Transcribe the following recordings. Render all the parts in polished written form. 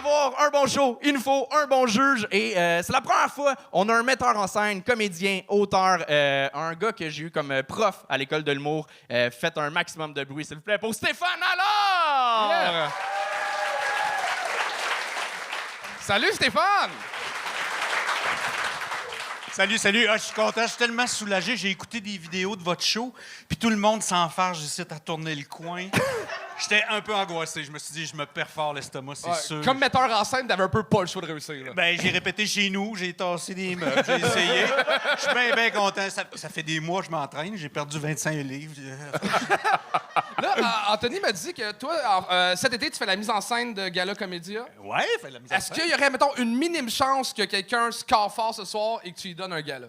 avoir un bon show, il nous faut un bon juge. Et c'est la première fois, on a un metteur en scène, comédien, auteur, un gars que j'ai eu comme prof à l'école de l'humour. Faites un maximum de bruit, s'il vous plaît, pour Stéphane Allard! Yeah. Salut Stéphane! Salut. Ah, je suis content, je suis tellement soulagé. J'ai écouté des vidéos de votre show, puis tout le monde s'enfarge ici à tourner le coin. J'étais un peu angoissé. Je me suis dit, je me perfore l'estomac, c'est sûr. Comme metteur en scène, t'avais un peu pas le choix de réussir. Là. Ben, j'ai répété chez nous, j'ai tassé des meubles, j'ai essayé. Je suis bien content. Ça fait des mois que je m'entraîne. J'ai perdu 25 livres. Là, Anthony m'a dit que toi, cet été, tu fais la mise en scène de Gala Comédia. Ouais, fait la mise en Est-ce scène. qu'il y aurait, mettons, une minime chance que quelqu'un score fort ce soir et que tu lui donnes un gala?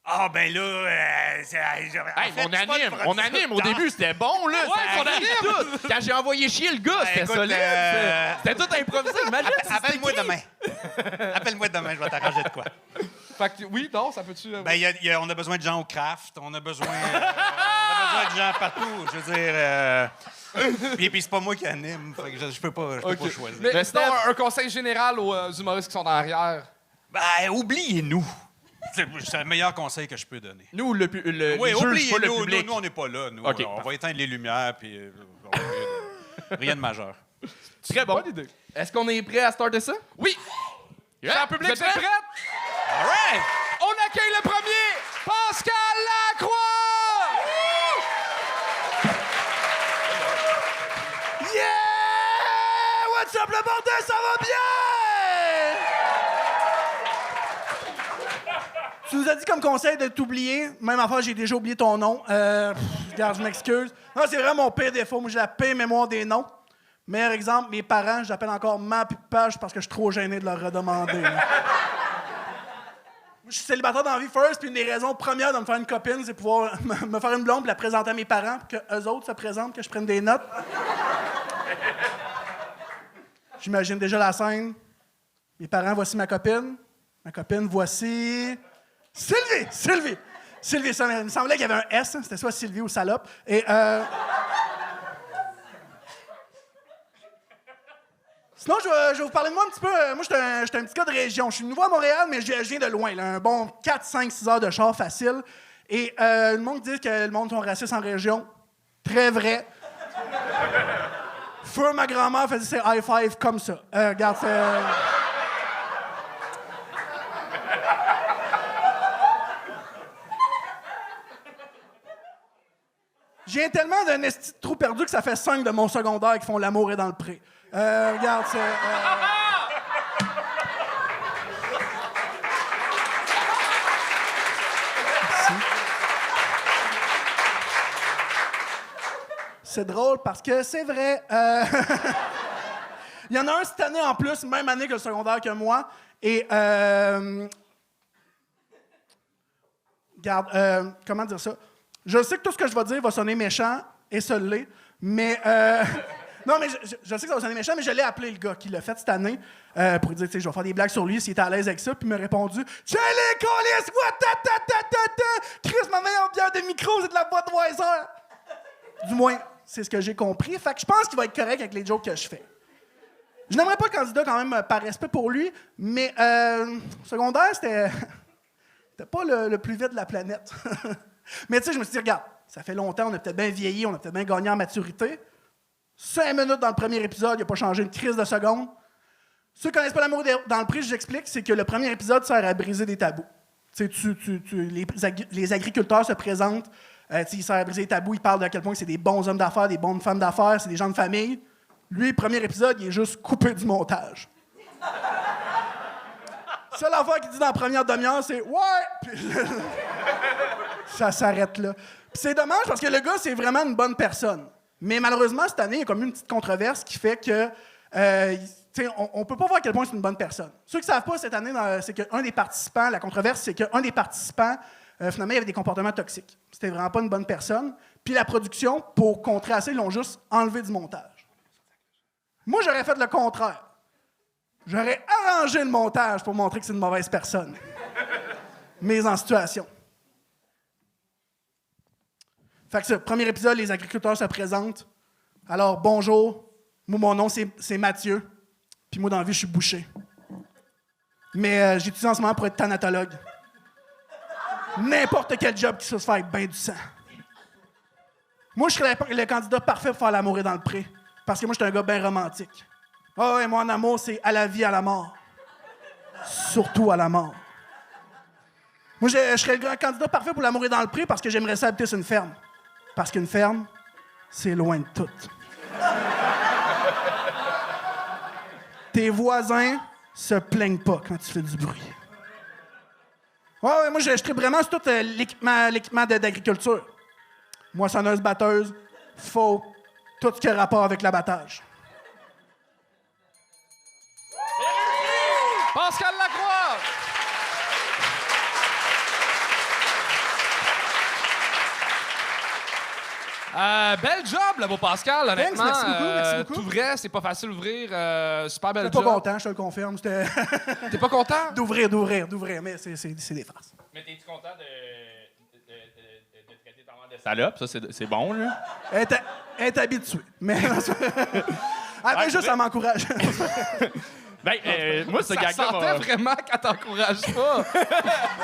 Ah, ben là, Hey, on anime. Au début, c'était bon, là. Ouais, ça on arrive anime. tout. Quand j'ai envoyé chier le gars, c'était écoute, solide. C'était tout improvisé. Imagine si c'était Appelle-moi écrit. demain. Appelle-moi demain, je vais t'arranger de quoi. Fait que, oui, non, ça peut-tu... Ben, on a besoin de gens au craft, on a besoin de gens partout. Je veux dire... Puis c'est pas moi qui anime, fait que je peux pas choisir. Mais sinon, un conseil général aux humoristes qui sont en arrière. Ben, oubliez-nous. C'est le meilleur conseil que je peux donner. Nous, le Oui, les juges, pas le oubliez-nous. public. Nous, on n'est pas là. Nous, OK, on va éteindre les lumières, puis rien de majeur. Très bon. Bonne idée. Est-ce qu'on est prêt à starter ça? Oui! Yeah. Cher public, Vous vous êtes êtes prêts? prêts? All right! On accueille le premier, Pascal Lacroix! Yeah! What's up le bordel, ça va bien? Tu nous as dit comme conseil de t'oublier. Même affaire, j'ai déjà oublié ton nom. Regarde, je m'excuse. Non, c'est vraiment mon pire défaut. Moi, j'ai la pire mémoire des noms. Meilleur exemple, mes parents, j'appelle encore ma page parce que je suis trop gêné de leur redemander. Moi, je suis célibataire dans la vie first, puis une des raisons premières de me faire une copine, c'est pouvoir me faire une blonde et la présenter à mes parents pour qu'eux autres se présentent, que je prenne des notes. J'imagine déjà la scène. Mes parents, voici ma copine. Ma copine, voici... Sylvie, ça il me semblait qu'il y avait un S, hein, c'était soit Sylvie ou salope. Et sinon, je vais vous parler de moi un petit peu. Moi, j'étais un petit gars de région. Je suis nouveau à Montréal, mais je viens de loin. Là, un bon 4, 5, 6 heures de char facile. Et le monde dit que le monde sont racistes en région. Très vrai. Feu, ma grand-mère faisait ses high five comme ça. Regarde, c'est... Je viens tellement d'un esti de trou perdu que ça fait 5 de mon secondaire qui font l'amour et dans le pré. Regarde, c'est... C'est drôle parce que c'est vrai. Il y en a un cette année en plus, même année que le secondaire que moi. Et... Regarde, comment dire ça? Je sais que tout ce que je vais dire va sonner méchant, et ça l'est, mais... non, mais je sais que ça va sonner méchant, mais je l'ai appelé le gars qui l'a fait cette année pour lui dire, tu sais, je vais faire des blagues sur lui, s'il était à l'aise avec ça, puis il m'a répondu « Tiens les colis, moi, Chris, ma meilleure bière de micro, c'est de la Budweiser! » Du moins, c'est ce que j'ai compris. Fait que je pense qu'il va être correct avec les jokes que je fais. Je n'aimerais pas le candidat quand même par respect pour lui, mais secondaire, c'était pas le plus vite de la planète. Mais tu sais, je me suis dit, regarde, ça fait longtemps, on a peut-être bien vieilli, on a peut-être bien gagné en maturité. 5 minutes dans le premier épisode, il n'a pas changé une crise de seconde. Ceux qui ne connaissent pas l'amour dans le prix, je vous explique, c'est que le premier épisode sert à briser des tabous. Tu sais, les agriculteurs se présentent, ils servent à briser des tabous, ils parlent de à quel point c'est des bons hommes d'affaires, des bonnes femmes d'affaires, c'est des gens de famille. Lui, premier épisode, il est juste coupé du montage. Seule affaire qu'il dit dans la première demi-heure, c'est « Ouais! » Puis ça s'arrête là. Puis c'est dommage parce que le gars, c'est vraiment une bonne personne. Mais malheureusement, cette année, il y a comme une petite controverse qui fait que on peut pas voir à quel point c'est une bonne personne. Ceux qui ne savent pas, cette année, c'est qu'un des participants, la controverse, c'est qu'un des participants, finalement, il avait des comportements toxiques. C'était vraiment pas une bonne personne. Puis la production, pour contrer à ça, ils l'ont juste enlevé du montage. Moi, j'aurais fait le contraire. J'aurais arrangé le montage pour montrer que c'est une mauvaise personne. Mais en situation. Fait que ce premier épisode, les agriculteurs se présentent. Alors, bonjour. Moi, mon nom, c'est Mathieu. Puis moi, dans la vie, je suis boucher. Mais j'étudie en ce moment pour être thanatologue. N'importe quel job qui se fait avec bien du sang. Moi, je serais le candidat parfait pour faire l'amour dans le pré. Parce que moi, je suis un gars bien romantique. Ah ouais, moi, en amour, c'est à la vie, à la mort. Surtout à la mort. Moi, je serais le candidat parfait pour l'amour dans le pré parce que j'aimerais ça habiter sur une ferme. Parce qu'une ferme, c'est loin de tout. Tes voisins se plaignent pas quand tu fais du bruit. Ouais, moi, je tripe vraiment sur tout l'équipement d'agriculture. Moissonneuse, batteuse, faux, tout ce qui a rapport avec l'abattage. Pascal Lacroix! Bel job, là, beau Pascal, honnêtement. Merci beaucoup. Tout vrai, c'est pas facile d'ouvrir. Super bel J'étais job. pas content, je te le confirme. C'était T'es pas content? d'ouvrir, mais c'est des farces. Mais t'es-tu content de traiter ta mère de salope? Ça, c'est bon, là? Elle est habituée, mais... Après, juste, ça m'encourage. Ben, moi, ce Ça gag-là sentait vraiment qu'elle t'encourage pas.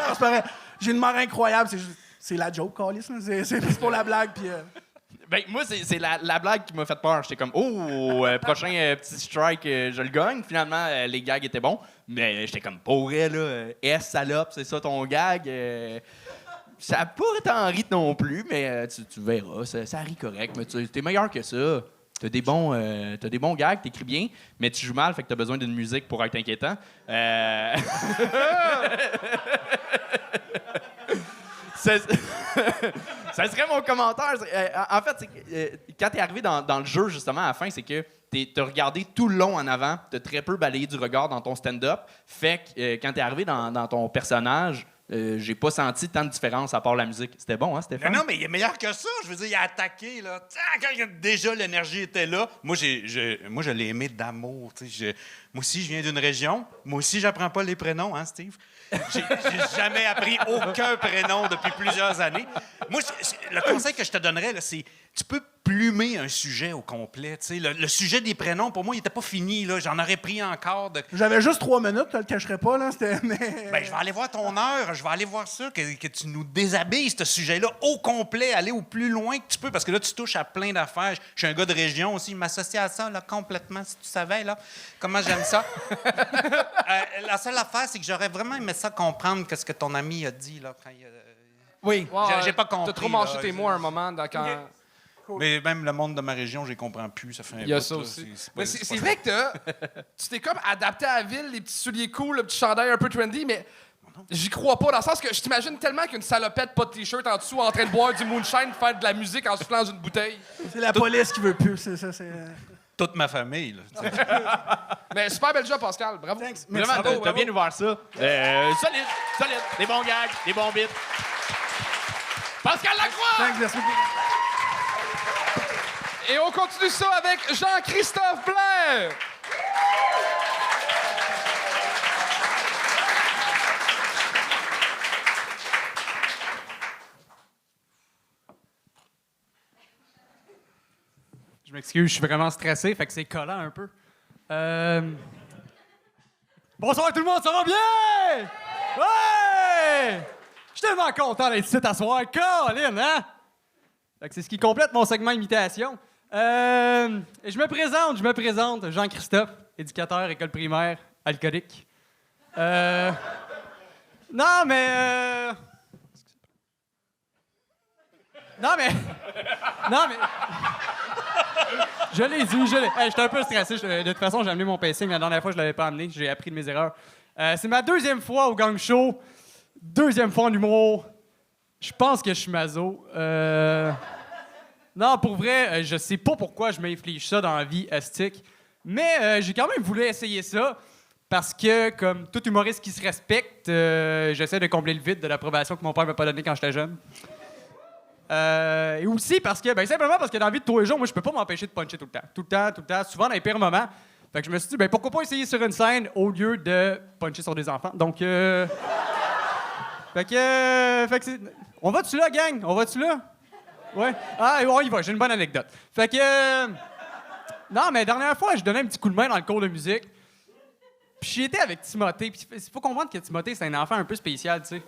C'est pas vrai. J'ai une mère incroyable, c'est la joke, Calis. C'est pour la blague, puis... Ben, moi, c'est la blague qui m'a fait peur. J'étais comme, prochain petit strike, je le gagne. Finalement, les gags étaient bons. Mais j'étais comme, pour vrai, là, salope, c'est ça ton gag. Ça n'a pas tant ri non plus, mais tu verras, ça rit correct. Mais t'es meilleur que ça. T'as des bons gags, t'écris bien, mais tu joues mal, fait que t'as besoin d'une musique pour être inquiétant. Ça serait mon commentaire. En fait, quand t'es arrivé dans le jeu, justement, à la fin, c'est que t'as regardé tout le long en avant, t'as très peu balayé du regard dans ton stand-up. Fait que quand t'es arrivé dans ton personnage, j'ai pas senti tant de différence à part la musique. C'était bon, hein, Stéphane? Non, mais il est meilleur que ça. Je veux dire, il a attaqué, là. Quand déjà l'énergie était là, moi, je l'ai aimé d'amour. Moi aussi, je viens d'une région. Moi aussi, j'apprends pas les prénoms, hein, Steve? J'ai jamais appris aucun prénom depuis plusieurs années. Moi, le conseil que je te donnerais, là, c'est tu peux plumer un sujet au complet. Le sujet des prénoms, pour moi, il était pas fini. Là. J'en aurais pris encore. J'avais juste 3 minutes, je le cacherai pas, là. Mais... Ben, je vais aller voir ton heure. Je vais aller voir ça, que tu nous déshabilles, ce sujet-là, au complet, aller au plus loin que tu peux, parce que là, tu touches à plein d'affaires. Je suis un gars de région aussi. Je m'associe à ça, là, complètement, si tu savais, là, comment j'aime ça. La seule affaire, c'est que j'aurais vraiment aimé ça comprendre ce que ton ami a dit, là, quand Oui. J'ai pas compris. T'as trop mangé là. tes mots à un moment. Quand... Okay. Cool. Mais même le monde de ma région, je les comprends plus. Ça fait un Il y a bout, ça là. aussi. Mais c'est vrai que tu t'es comme adapté à la ville, les petits souliers cool, le petit chandail un peu trendy, mais j'y crois pas, dans le sens que je t'imagine tellement qu'une salopette, pas de t-shirt en dessous, en train de boire du moonshine, faire de la musique en soufflant dans une bouteille. C'est la police qui veut plus, c'est ça. Toute ma famille, là. Mais super bel job, Pascal. Bravo. Thanks. Vraiment, Merci. t'as bien ouvert ça. Solide. Des bons gags, des bons bits. Pascal Lacroix! Thanks, merci beaucoup. Et on continue ça avec Jean-Christophe Blair. Je m'excuse, je suis vraiment stressé, fait que c'est collant un peu. Bonsoir tout le monde, ça va bien? Ouais! Je suis tellement content d'être ici à soir. Colin, hein? Fait que c'est ce qui complète mon segment imitation. Et je me présente, Jean-Christophe, éducateur, école primaire, alcoolique. Non, mais... Je l'ai dit, Hey, j'étais un peu stressé. De toute façon, j'ai amené mon PC, mais la dernière fois, je l'avais pas amené. J'ai appris de mes erreurs. C'est ma 2e fois au gang show. 2e fois en humour. Je pense que je suis maso. Non, pour vrai, je sais pas pourquoi je m'inflige ça dans la vie astique. Mais j'ai quand même voulu essayer ça. Parce que, comme tout humoriste qui se respecte, j'essaie de combler le vide de l'approbation que mon père m'a pas donné quand j'étais jeune. Et aussi parce que, simplement parce que dans la vie de tous les jours, moi, je peux pas m'empêcher de puncher tout le temps, souvent dans les pires moments. Fait que je me suis dit, pourquoi pas essayer sur une scène au lieu de puncher sur des enfants. Donc, fait que on va-tu là, gang? On va-tu là? Ouais? Ah, on y va, j'ai une bonne anecdote. Fait que, non, mais la dernière fois, je donnais un petit coup de main dans le cours de musique. Puis j'y étais avec Timothée. Puis il faut comprendre que Timothée, c'est un enfant un peu spécial, tu sais.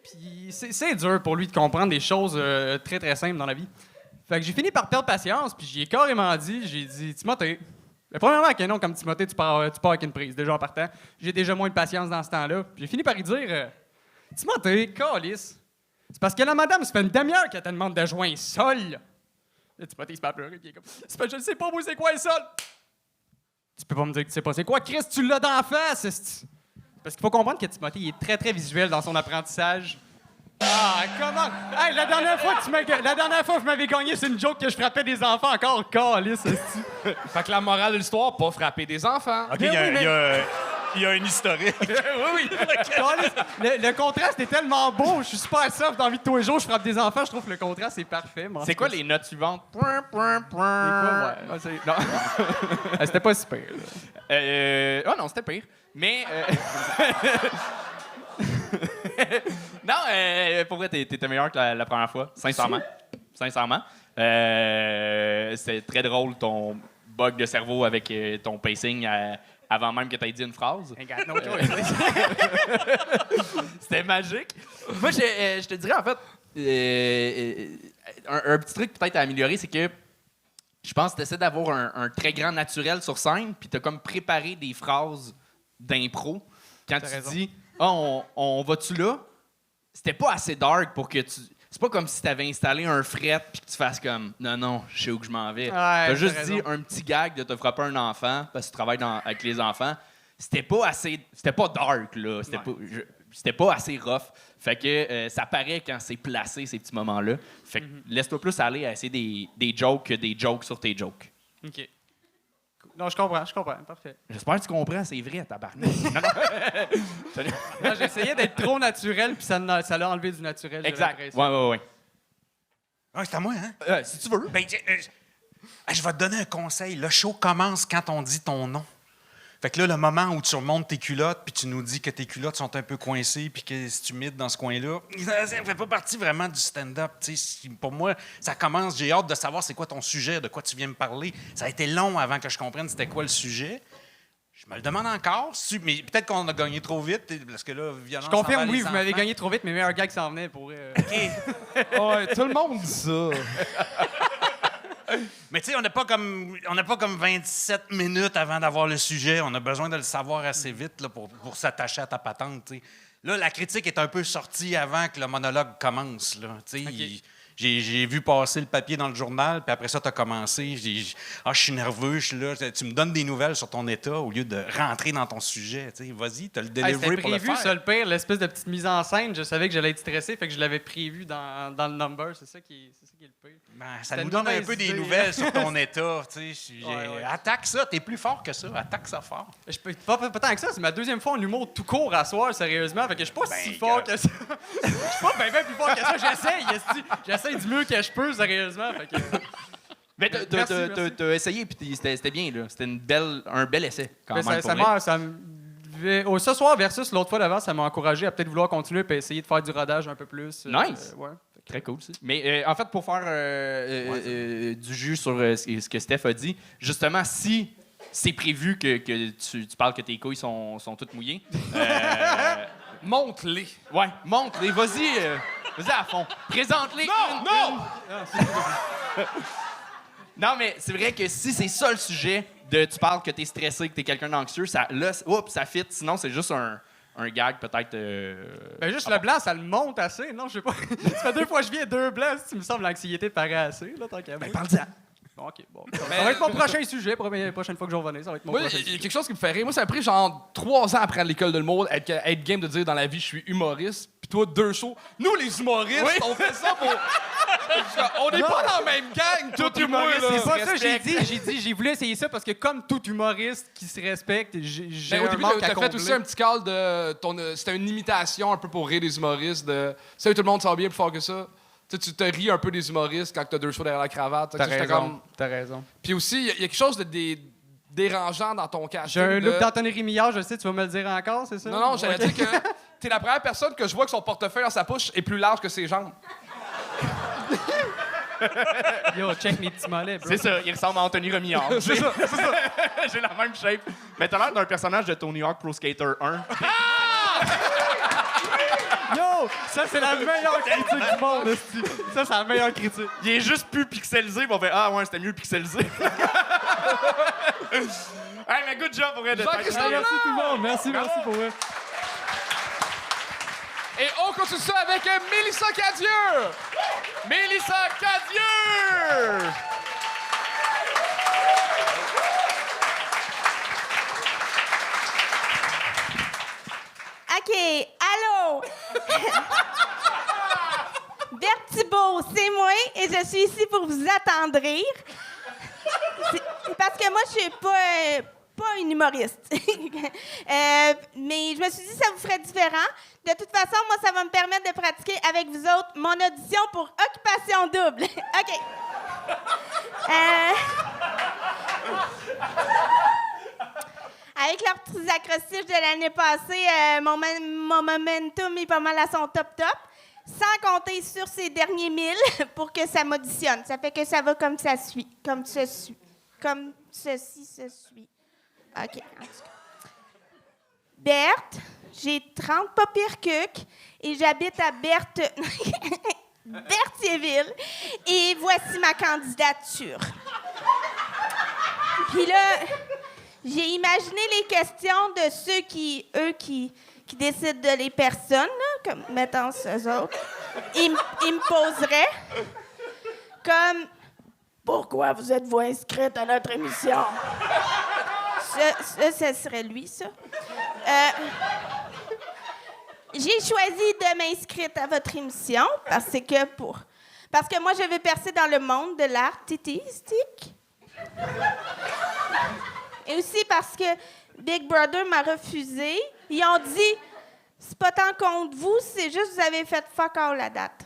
Puis c'est dur pour lui de comprendre des choses très, très simples dans la vie. Fait que j'ai fini par perdre patience, puis j'y ai carrément dit, j'ai dit, Timothée, premièrement, avec un nom comme Timothée, tu pars avec une prise, déjà en partant. J'ai déjà moins de patience dans ce temps-là. Puis j'ai fini par lui dire, Timothée, câlisse, c'est parce que la madame, ça fait une demi-heure qu'elle te demande de jouer un sol. Là, Timothée, il se met à pleurer, puis il est comme, c'est parce que je sais pas, moi, c'est quoi un sol? Tu peux pas me dire que tu sais pas c'est quoi, Chris, tu l'as d'en face, esti. Parce qu'il faut comprendre que Timothée, il est très, très visuel dans son apprentissage. Ah, comment? Hey, la dernière fois que je m'avais gagné, c'est une joke que je frappais des enfants encore. Calice, esti. Fait que la morale de l'histoire, pas frapper des enfants. OK, Mais il y a une historique. oui. Calice, le contraste est tellement beau. Je suis super soft dans la vie de tous les jours. Je frappe des enfants. Je trouve que le contraste est parfait. C'est quoi les notes suivantes? Point, point, C'est point. quoi, ouais. Non. C'était pas super. Oh non, c'était pire. Mais. Non, pour vrai, t'étais meilleur que la première fois. Sincèrement. Sincèrement. C'était très drôle ton bug de cerveau avec ton pacing avant même que t'aies dit une phrase. C'était magique. Moi, je te dirais, en fait, un petit truc peut-être à améliorer, c'est que je pense que tu essaies d'avoir un très grand naturel sur scène, puis tu as comme préparé des phrases d'impro. Quand tu dis « Ah, on va-tu là? » C'était pas assez dark pour que tu... C'est pas comme si tu avais installé un fret puis que tu fasses comme « Non, non, je sais où que je m'en vais. Ouais, T'as juste t'as dit raison. un petit gag de te frapper un enfant parce que tu travailles avec les enfants. C'était pas assez... C'était pas dark, là. C'était pas assez rough. Fait que ça paraît quand c'est placé, ces petits moments-là. Fait que laisse-toi plus aller à essayer des jokes que des jokes sur tes jokes. OK. Non, je comprends. Parfait. J'espère que tu comprends, c'est vrai, tabarnak. Non. Non, j'essayais d'être trop naturel, puis ça l'a enlevé du naturel. j'ai Exact. l'impression. Ouais. Ah, c'est à moi, hein? Si tu veux. Ben, je vais te donner un conseil. Le show commence quand on dit ton nom. Fait que là, le moment où tu remontes tes culottes, puis tu nous dis que tes culottes sont un peu coincées, puis que c'est humide dans ce coin-là, ça fait pas partie vraiment du stand-up. Pour moi, ça commence, j'ai hâte de savoir c'est quoi ton sujet, de quoi tu viens me parler. Ça a été long avant que je comprenne c'était quoi le sujet. Je me le demande encore, mais peut-être qu'on a gagné trop vite, parce que là, violence Je confirme, envers oui, les vous m'avez enfants. gagné trop vite, mes meilleurs gags s'en venaient pour... Ouais, tout le monde dit ça. Mais tu sais, on n'a pas comme 27 minutes avant d'avoir le sujet. On a besoin de le savoir assez vite là, pour s'attacher à ta patente. T'sais. Là, la critique est un peu sortie avant que le monologue commence. Là, OK. J'ai vu passer le papier dans le journal, puis après ça, tu as commencé. Je suis nerveux, je suis là. Tu me donnes des nouvelles sur ton état au lieu de rentrer dans ton sujet. T'sais. Vas-y, tu as le Hey, delivery c'était pour le prévu, faire. ça, le pire, l'espèce de petite mise en scène. Je savais que j'allais être stressé, fait que je l'avais prévu dans le number. C'est ça qui est le pire. Ben, ça C'était nous une donne un mauvaise peu des idée. nouvelles sur ton état. Ouais. Attaque ça, t'es plus fort que ça. Attaque ça fort. Je peux pas tant que ça, c'est ma deuxième fois en humour tout court à soir, sérieusement. Fait que je suis pas si fort que ça. Je suis pas bien plus fort que ça. J'essaye, esti. J'essaye du mieux que je peux, sérieusement. Fait que... Mais Merci. t'as essayé, puis c'était bien, là. C'était un bel essai, quand Mais même. ce soir versus l'autre fois d'avant, ça m'a encouragé à peut-être vouloir continuer et essayer de faire du rodage un peu plus. Nice. Ouais. Très cool, ça. Mais en fait, pour faire du jus sur ce que Steph a dit, justement, si c'est prévu que tu parles que tes couilles sont toutes mouillées, Monte-les. ouais, montre-les, vas-y à fond. Présente-les. Non! Non, mais c'est vrai que si c'est ça le sujet, tu parles que t'es stressé, que t'es quelqu'un d'anxieux, ça fit. Sinon, c'est juste un gag, peut-être. Ben juste le blanc, ça le monte assez. Non, je sais pas. Ça fait 2 fois que je viens 2 blancs. Si tu me semble l'anxiété paraît assez, là, tant qu'à moi. Parle-en. Bon, OK, bon. Ça va être mon prochain sujet. Prochaine fois que je vais revenir, ça va être mon Moi, prochain il y a sujet. quelque chose qui me fait rire. Moi, ça a pris genre 3 ans après l'école de l'humour être game de dire dans la vie, je suis humoriste. Puis toi, 2 shows. Nous, les humoristes, on fait ça pour... On n'est pas dans la même gang, tout humoriste. C'est pas ça, Respecte. j'ai voulu essayer ça parce que comme tout humoriste qui se respecte, j'ai Ben, au un début, manque à t'as fait combler. aussi un petit call de... C'était une imitation un peu pour rire des humoristes. Salut, tout le monde, ça va bien plus fort que ça. Tu sais, tu te ris un peu des humoristes quand t'as 2 shows derrière la cravate. T'as J'étais raison, t'as raison. Puis aussi, il y a quelque chose de dérangeant dans ton casting. J'ai un de- look d'Anthony Rémillard, je sais, tu vas me le dire encore, c'est ça? Non, j'allais Ok. dire que t'es la première personne que je vois que son portefeuille dans sa poche est plus large que ses jambes. Yo, check mes petits mollets, bro. C'est ça, il ressemble à Anthony Remillard. C'est ça. J'ai la même shape. Mais t'as l'air d'un personnage de Tony Hawk Pro Skater 1. Yo, ça, c'est la meilleure critique du monde, esti. Ça, c'est la meilleure critique. Il est juste plus pixelisé, puis on fait ah ouais, c'était mieux pixelisé. Hey, mais good job pour vrai de Jean-Christophe Ah, merci tout le monde. Merci pour vrai. Et on continue ça avec Mélissa Cadieux. Mélissa Cadieux! OK, allô? Berthe Thibault, c'est moi et je suis ici pour vous attendrir. C'est parce que moi, je suis pas une humoriste. Mais je me suis dit que ça vous ferait différent. De toute façon, moi, ça va me permettre de pratiquer avec vous autres mon audition pour Occupation Double. OK. Avec leurs petits acrostiches de l'année passée, mon momentum est pas mal à son top. Sans compter sur ces derniers 1000 pour que ça m'auditionne. Ça fait que ça va comme ça suit. Comme ceci, se suit. OK, en tout cas. Berthe, j'ai 30 pas pire qu'Huc et j'habite à Berthierville. Et voici ma candidature. Puis là, j'ai imaginé les questions de ceux qui décident de les personnes, là, comme, mettons, eux autres. Ils me poseraient comme « Pourquoi vous êtes-vous inscrite à notre émission? » Ça serait lui, ça. J'ai choisi de m'inscrire à votre émission parce que moi, je veux percer dans le monde de l'art artistique. Et aussi parce que Big Brother m'a refusé. Ils ont dit « C'est pas tant contre vous, c'est juste que vous avez fait fuck all la date. »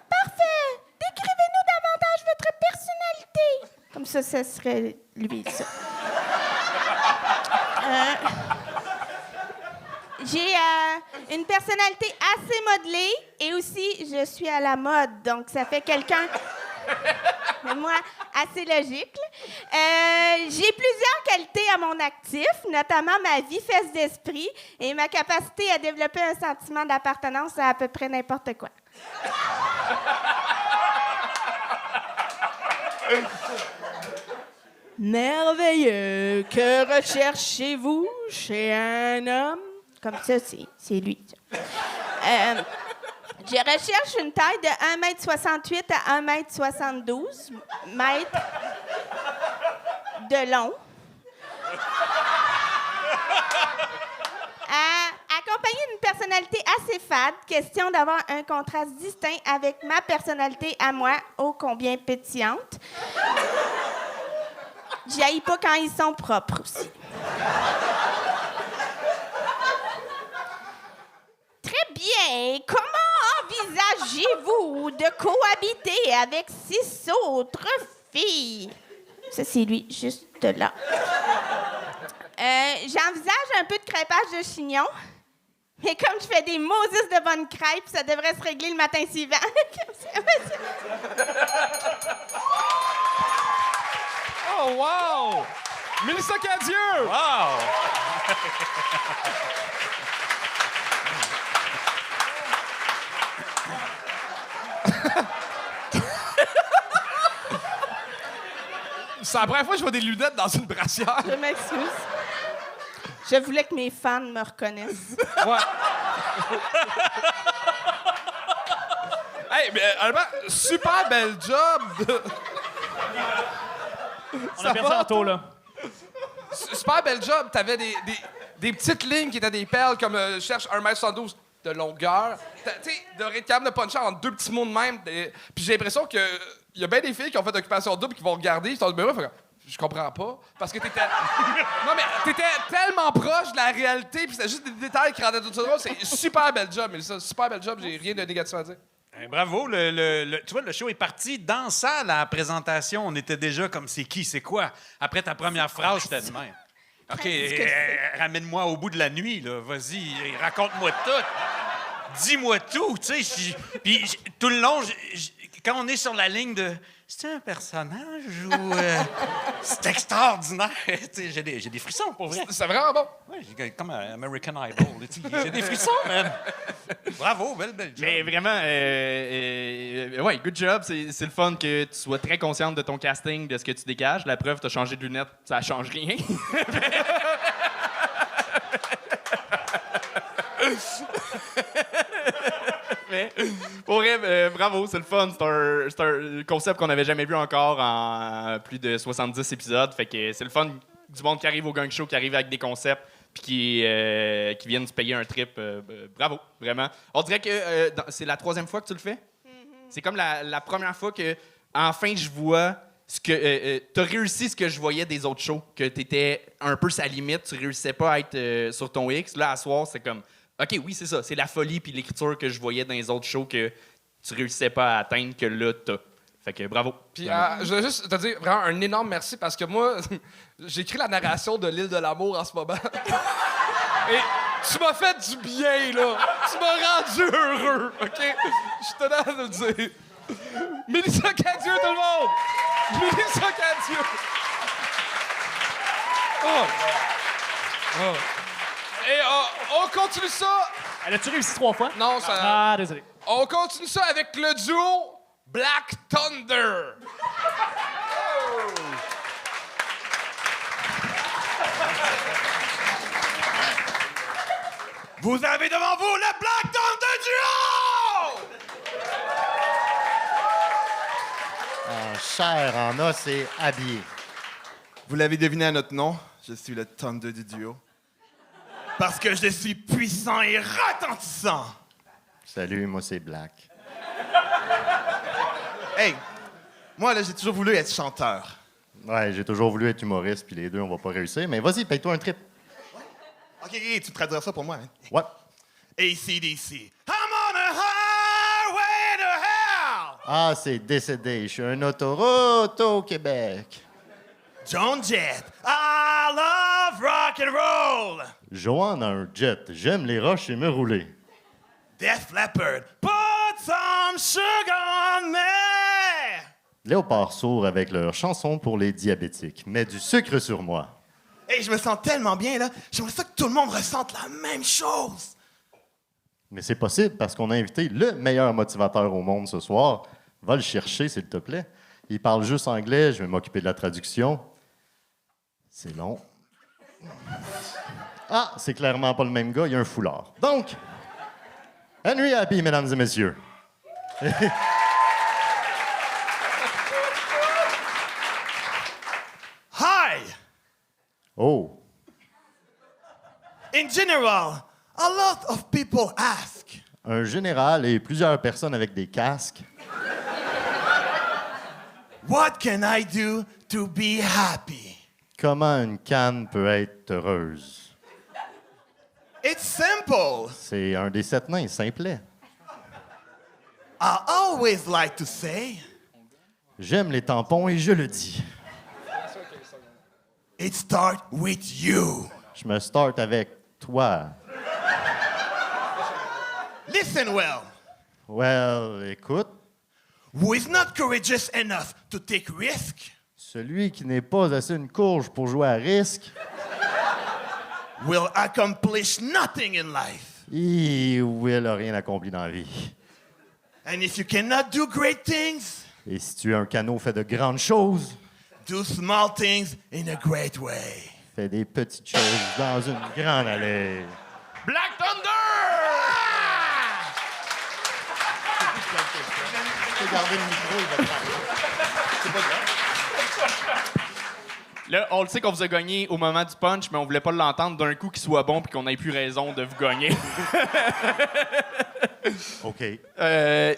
Parfait! Décrivez-nous davantage votre personnalité. Comme ça serait lui, ça. J'ai une personnalité assez modelée et aussi, je suis à la mode. Donc, ça fait quelqu'un... moi, assez logique. J'ai plusieurs qualités à mon actif, notamment ma vivesse d'esprit et ma capacité à développer un sentiment d'appartenance à peu près n'importe quoi. Merveilleux, que recherchez-vous chez un homme? Comme ça, c'est lui. Je recherche une taille de 1,68 m à 1,72 m de long. Accompagné d'une personnalité assez fade, question d'avoir un contraste distinct avec ma personnalité à moi, ô combien pétillante. J'haïs pas quand ils sont propres aussi. Très bien. Comment envisagez-vous de cohabiter avec 6 autres filles? Ça, c'est lui, juste là. J'envisage un peu de crêpage de chignon. Mais comme je fais des Moses de bonnes crêpes, ça devrait se régler le matin suivant. Oh, wow! Mélissa Cadieux! Wow! C'est la première fois que je vois des lunettes dans une brassière. Je m'excuse. Je voulais que mes fans me reconnaissent. Ouais. Hey, mais honnêtement, super bel job! On a perdu en taux, là. Super bel job. T'avais des petites lignes qui étaient des perles, comme je cherche 1,72 m de longueur. Tu sais, de être capable de puncher en 2 petits mots de même. Puis j'ai l'impression que y a bien des filles qui ont fait Occupation Double qui vont regarder, ils sont du bureau, je comprends pas. Parce que t'étais. Non, mais t'étais tellement proche de la réalité, puis c'était juste des détails qui rendaient tout ça drôle. C'est super bel job, Mélissa. Super bel job, j'ai rien de négatif à dire. Bravo. Tu vois, le show est parti dans ça, la présentation. On était déjà comme c'est qui, c'est quoi. Après ta première phrase, j'étais de même. OK, ramène-moi au bout de la nuit, là. Vas-y, raconte-moi tout. dis-moi tout, tu sais. Puis tout le long, quand on est sur la ligne de c'est un personnage ou c'est extraordinaire, tu sais, j'ai des frissons pour vrai. C'est vraiment bon. Ouais, comme American Idol, tu sais, j'ai des frissons, man. Bravo, belle job. Mais vraiment, ouais, good job. C'est le fun que tu sois très consciente de ton casting, de ce que tu dégages. La preuve, t'as changé de lunettes, ça change rien. Mais pour vrai, bravo, c'est le fun. C'est un concept qu'on n'avait jamais vu encore en plus de 70 épisodes. Fait que c'est le fun du monde qui arrive au gang show, qui arrive avec des concepts, puis qui viennent se payer un trip. Bravo, vraiment. On dirait que c'est la 3e fois que tu le fais. C'est comme la première fois que, enfin, je vois ce que t'as réussi ce que je voyais des autres shows, que t'étais un peu sa limite, tu réussissais pas à être sur ton X. Là, à soir, c'est comme, OK, oui, c'est ça, c'est la folie puis l'écriture que je voyais dans les autres shows que tu réussissais pas à atteindre, que là, t'as. Fait que bravo. Puis je veux juste te dire vraiment un énorme merci parce que moi, j'écris la narration de l'île de l'amour en ce moment. Et tu m'as fait du bien, là. Tu m'as rendu heureux, OK? Je tenais à le dire. Mélissa Cadieux, tout le monde! Mélissa Cadieux! Oh. Oh. Et on continue ça. Elle a-tu réussi 3 fois? Non, ça. Ah, désolé. On continue ça avec le duo Black Thunder. Vous avez devant vous le Black Thunder Duo! En chair, en os et habillé. Vous l'avez deviné à notre nom, je suis le Thunder du duo. Parce que je suis puissant et retentissant. Salut, moi c'est Black. Hey, moi là, j'ai toujours voulu être chanteur. Ouais, j'ai toujours voulu être humoriste, puis les deux, on va pas réussir. Mais vas-y, paye-toi un trip. Ok, tu traduiras ça pour moi. Hein? Ouais. AC/DC. I'm on a highway to hell! Ah, c'est décédé. Je suis un autoroute au Québec. Joan Jett. I love rock and roll. Joanne a un jet. J'aime les roches et me rouler. Def Leppard. Put some sugar on me. Léopard sourd avec leur chanson pour les diabétiques. Mets du sucre sur moi. Hey, je me sens tellement bien, là. J'aimerais ça que tout le monde ressente la même chose. Mais c'est possible parce qu'on a invité le meilleur motivateur au monde ce soir. Va le chercher, s'il te plaît. Il parle juste anglais. Je vais m'occuper de la traduction. C'est long. Ah, c'est clairement pas le même gars. Il y a un foulard. Donc, Henry Happy, mesdames et messieurs. Hi! Oh. In general, a lot of people ask, Un général et plusieurs personnes avec des casques. what can I do to be happy? Comment une canne peut être heureuse? It's simple. C'est un des 7 nains, simplet. I always like to say, J'aime les tampons et je le dis. it starts with you. Je me start avec toi. Listen well. Well, écoute, Who is not courageous enough to take risk celui qui n'est pas assez une courge pour jouer à risque, will accomplish nothing in life. il a rien accompli dans la vie. And if you cannot do great things, Et si tu es un canot fait de grandes choses, do small things in a great way. fais des petites choses dans une grande allée. Black Thunder! Là, on le sait qu'on vous a gagné au moment du punch, mais on voulait pas l'entendre d'un coup qu'il soit bon puis qu'on ait plus raison de vous gagner. OK. Ben,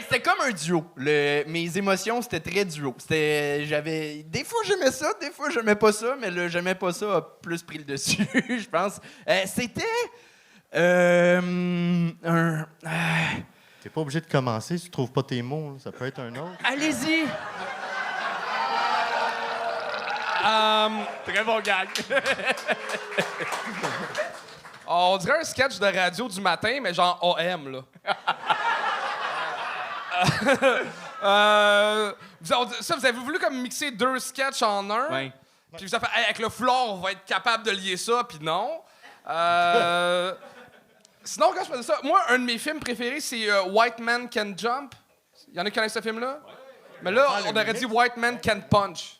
c'était comme un duo. Mes émotions, c'était très duo. Des fois, j'aimais ça, des fois, j'aimais pas ça, mais le j'aimais pas ça a plus pris le dessus, je pense. C'était... T'es pas obligé de commencer si tu trouves pas tes mots. Ça peut être un autre. Allez-y! Très bon gag. On dirait un sketch de radio du matin, mais genre AM, là. Vous avez voulu comme mixer 2 sketchs en un? Ouais. Puis vous avez fait, hey, avec le floor, on va être capable de lier ça, puis non. Sinon, quand je faisais ça, moi, un de mes films préférés, c'est White Man Can Jump. Il y en a qui connaissent ce film-là? Mais là, on aurait dit White Man Can Punch.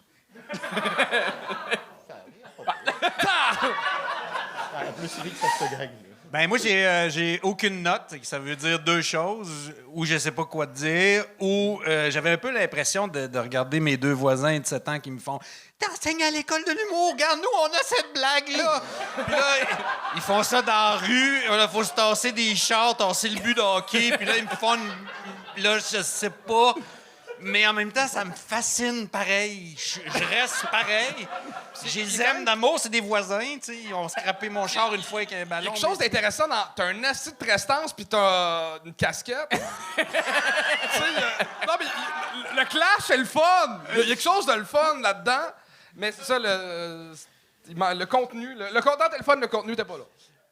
Plus vite que ça se gagne. Ben moi, j'ai aucune note. Ça veut dire 2 choses. Ou je sais pas quoi te dire. Ou j'avais un peu l'impression de regarder mes 2 voisins de 7 ans qui me font « T'enseignes à l'école de l'humour. Regarde, nous, on a cette blague-là. » Puis là, ils font ça dans la rue. Il faut se tasser des chars, tasser le but de hockey. Puis là, ils me font Là, je sais pas. Mais en même temps, ça me fascine pareil. Je reste pareil. Je les aime d'amour, c'est des voisins, tu sais. Ils ont scrappé mon char une fois avec un ballon. Il y a quelque chose d'intéressant dans. T'as un assis de prestance puis t'as une casquette. Tu sais, non, mais le clash, c'est le fun. Il y a quelque chose de le fun là-dedans. Mais c'est ça, le contenu. Le content était le fun, le contenu était pas là.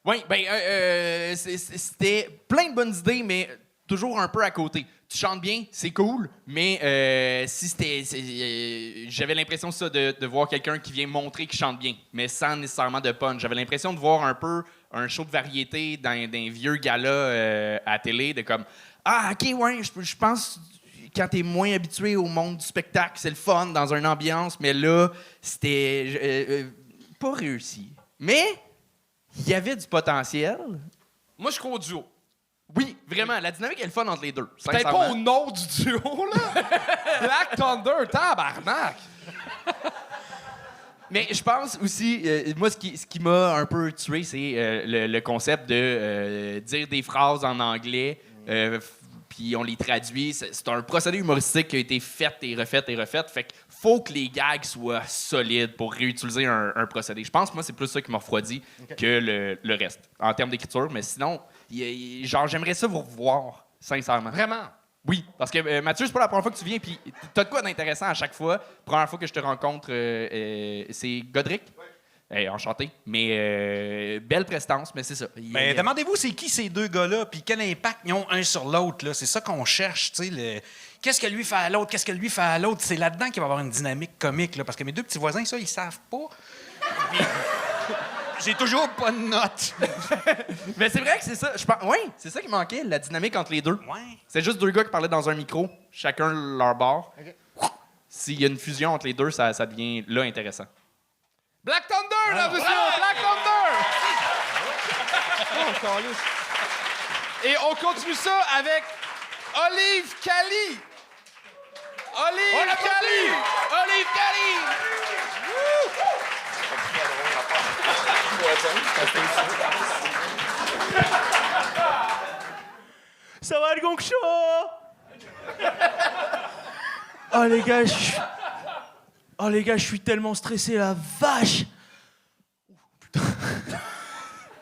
Oui, ben, c'était plein de bonnes idées, mais toujours un peu à côté. Tu chantes bien, c'est cool, mais si c'était. J'avais l'impression ça de voir quelqu'un qui vient montrer qu'il chante bien, mais sans nécessairement de punch. J'avais l'impression de voir un peu un show de variété dans vieux galas à télé, de comme ah, ok, ouais, je pense. Quand t'es moins habitué au monde du spectacle, c'est le fun dans une ambiance, mais là, c'était pas réussi. Mais il y avait du potentiel. Moi, je crois au duo. Oui, vraiment, la dynamique est le fun entre les deux. Peut-être pas au nom du duo, là. Black Thunder, tabarnak! Mais je pense aussi, moi, ce qui m'a un peu tué, c'est le concept de dire des phrases en anglais, puis on les traduit. C'est un procédé humoristique qui a été fait et refait et refait. Fait qu'il faut que les gags soient solides pour réutiliser un procédé. Je pense, moi, c'est plus ça qui m'a refroidi que le reste, en termes d'écriture. Mais sinon, genre, j'aimerais ça vous revoir, sincèrement. Vraiment? Oui, parce que Mathieu, c'est pas la première fois que tu viens, puis t'as de quoi d'intéressant à chaque fois. Première fois que je te rencontre, c'est Godric. Enchanté. Mais belle prestance, mais c'est ça. Mais demandez-vous, c'est qui ces 2 gars-là, puis quel impact ils ont un sur l'autre, là. C'est ça qu'on cherche, tu sais. Qu'est-ce que lui fait à l'autre, qu'est-ce que lui fait à l'autre. C'est là-dedans qu'il va y avoir une dynamique comique, là. Parce que mes 2 petits voisins, ça, ils savent pas. Puis, j'ai toujours pas de notes. Mais c'est vrai que c'est ça. Oui, c'est ça qui manquait, la dynamique entre les deux. Ouais. C'est juste 2 gars qui parlaient dans un micro, chacun leur bord. S'il y a une fusion entre les deux, ça devient là intéressant. Black Thunder, là, monsieur! Black Thunder! Et on continue ça avec Olive Cali. Olive Cali! Olive Cali! Ça va le gong show? Oh les gars, je suis tellement stressé, la vache! Putain.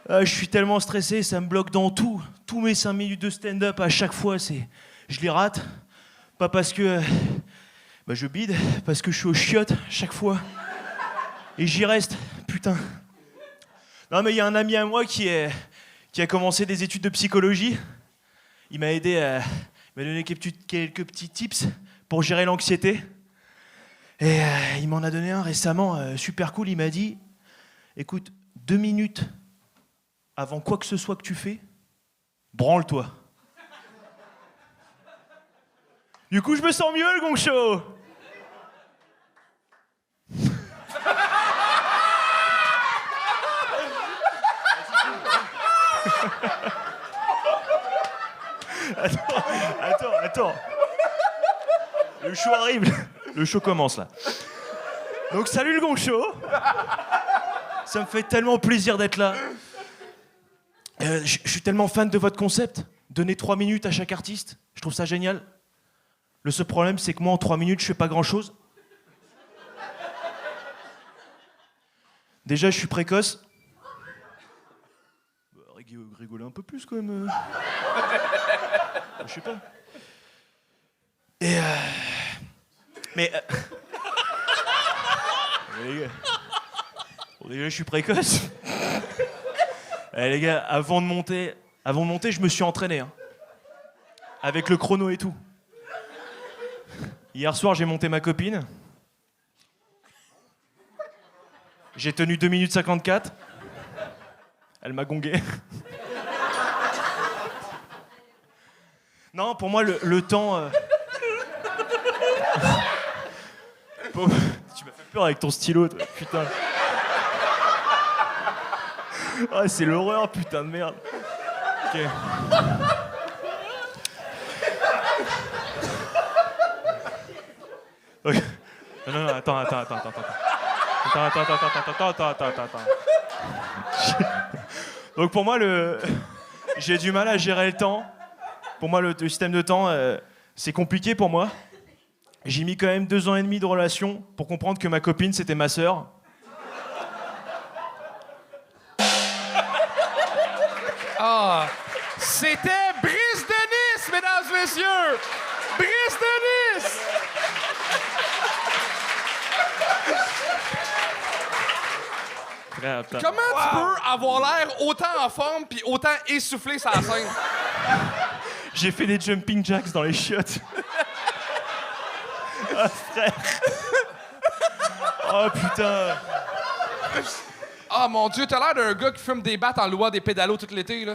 Je suis tellement stressé, ça me bloque dans tout. Tous mes 5 minutes de stand-up à chaque fois, je les rate. Pas parce que je bide, parce que je suis aux chiottes chaque fois. Et j'y reste, putain. Non mais il y a un ami à moi qui a commencé des études de psychologie. Il m'a aidé, il m'a donné quelques petits tips pour gérer l'anxiété. Et il m'en a donné un récemment, super cool. Il m'a dit, écoute, 2 minutes avant quoi que ce soit que tu fais, branle-toi. Du coup, je me sens mieux, le gong show. Attends. Le show arrive. Le show commence, là. Donc, salut le gong show. Ça me fait tellement plaisir d'être là. Je suis tellement fan de votre concept. Donner 3 minutes à chaque artiste. Je trouve ça génial. Le seul problème, c'est que moi, en 3 minutes, je fais pas grand-chose. Déjà, je suis précoce. Rigolez un peu plus, quand même. Je sais pas. Et... Mais... Les gars, je suis précoce. Les gars, avant de monter, je me suis entraîné. Hein. Avec le chrono et tout. Hier soir, j'ai monté ma copine. J'ai tenu 2 minutes 54. Elle m'a gongué. Non, pour moi, le temps... Tu m'as fait peur avec ton stylo, toi. Putain. Ah, c'est l'horreur, putain de merde. Ok. Ok. Non, attends. Attends. Donc pour moi, j'ai du mal à gérer le temps. Pour moi, le système de temps, c'est compliqué pour moi. J'ai mis quand même 2 ans et demi de relation pour comprendre que ma copine, c'était ma sœur. Ah, c'était Brice de Nice, mesdames et messieurs! Brice de Nice! Comment tu peux avoir l'air autant en forme puis autant essoufflé sur la scène? J'ai fait des jumping jacks dans les chiottes. Ah, frère. Oh, putain. Ah, mon Dieu, t'as l'air d'un gars qui fume des battes en louant des pédalos tout l'été, là.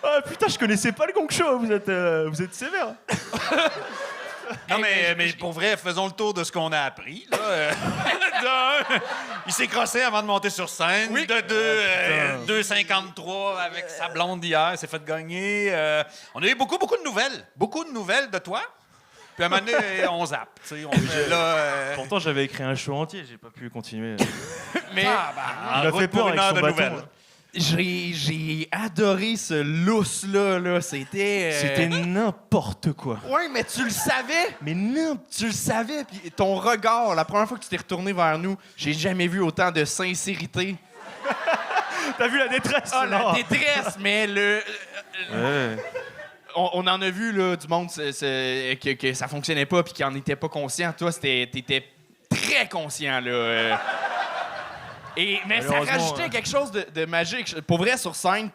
Ah, putain, je connaissais pas le Gong Show. Vous êtes sévère. Non, mais pour vrai, faisons le tour de ce qu'on a appris. Là. De 1, il s'est crossé avant de monter sur scène. Oui. De 2, 2,53 avec sa blonde hier. Il s'est fait gagner. On a eu beaucoup de nouvelles. Beaucoup de nouvelles de toi. Puis à un moment donné, on zappe. Pourtant, j'avais écrit un show entier. J'ai pas pu continuer. Mais Il m'a fait peur avec son bâton. j'ai adoré ce lousse-là. Là. C'était n'importe quoi. Ouais, mais tu le savais. Mais Tu le savais. Puis ton regard, la première fois que tu t'es retourné vers nous, j'ai jamais vu autant de sincérité. T'as vu la détresse? Ah, la détresse, mais Ouais. on en a vu là, du monde que ça fonctionnait pas puis qui en était pas conscient. Toi, t'étais très conscient, là. Mais ça rajoutait quelque chose de magique. Pour vrai, sur scène,